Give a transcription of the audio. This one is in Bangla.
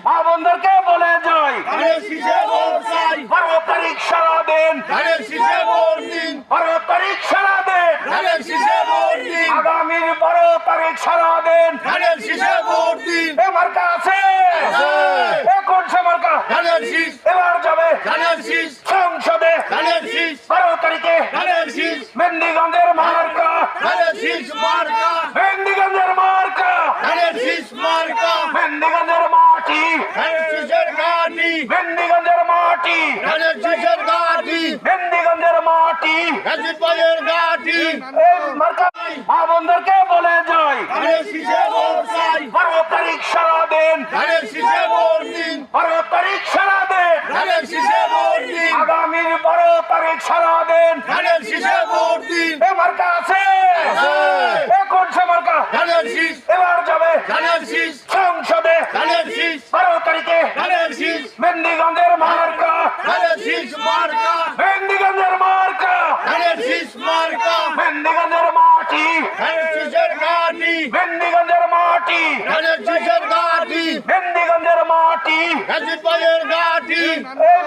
মা বোনদেরকে বলে যাই, 12 তারিখ সারা দিন, 12 তারিখ সারা দিন, আগামীর 12 তারিখ সারা দিন এ মার্কা আছে, এ কোনসে মার্কা এবার যাবে সংসদে 12 তারিখে মেহেন্দিগঞ্জের মার্কা, মেহেন্দিগঞ্জের মার্কা, মেহেন্দিগঞ্জের মাটি, মেহেন্দিগঞ্জের মাটি, মেহেন্দিগঞ্জের মাটি এই মার্কা। মা বোনদেরকে বলে যাই, 12 তারিখ সারা দিন, 12 তারিখ সারা দিন, আগামীর 12 তারিখ সারা দিন এ মার্কা আছে, এ কোনসে মার্কা এবার যাবে সংসদে 12 তারিখে মেহেন্দিগঞ্জের মার্কা, মেহেন্দিগঞ্জের মার্কা, মেহেন্দিগঞ্জের মাটি, মেহেন্দিগঞ্জের মাটি, মেহেন্দিগঞ্জের মাটি এই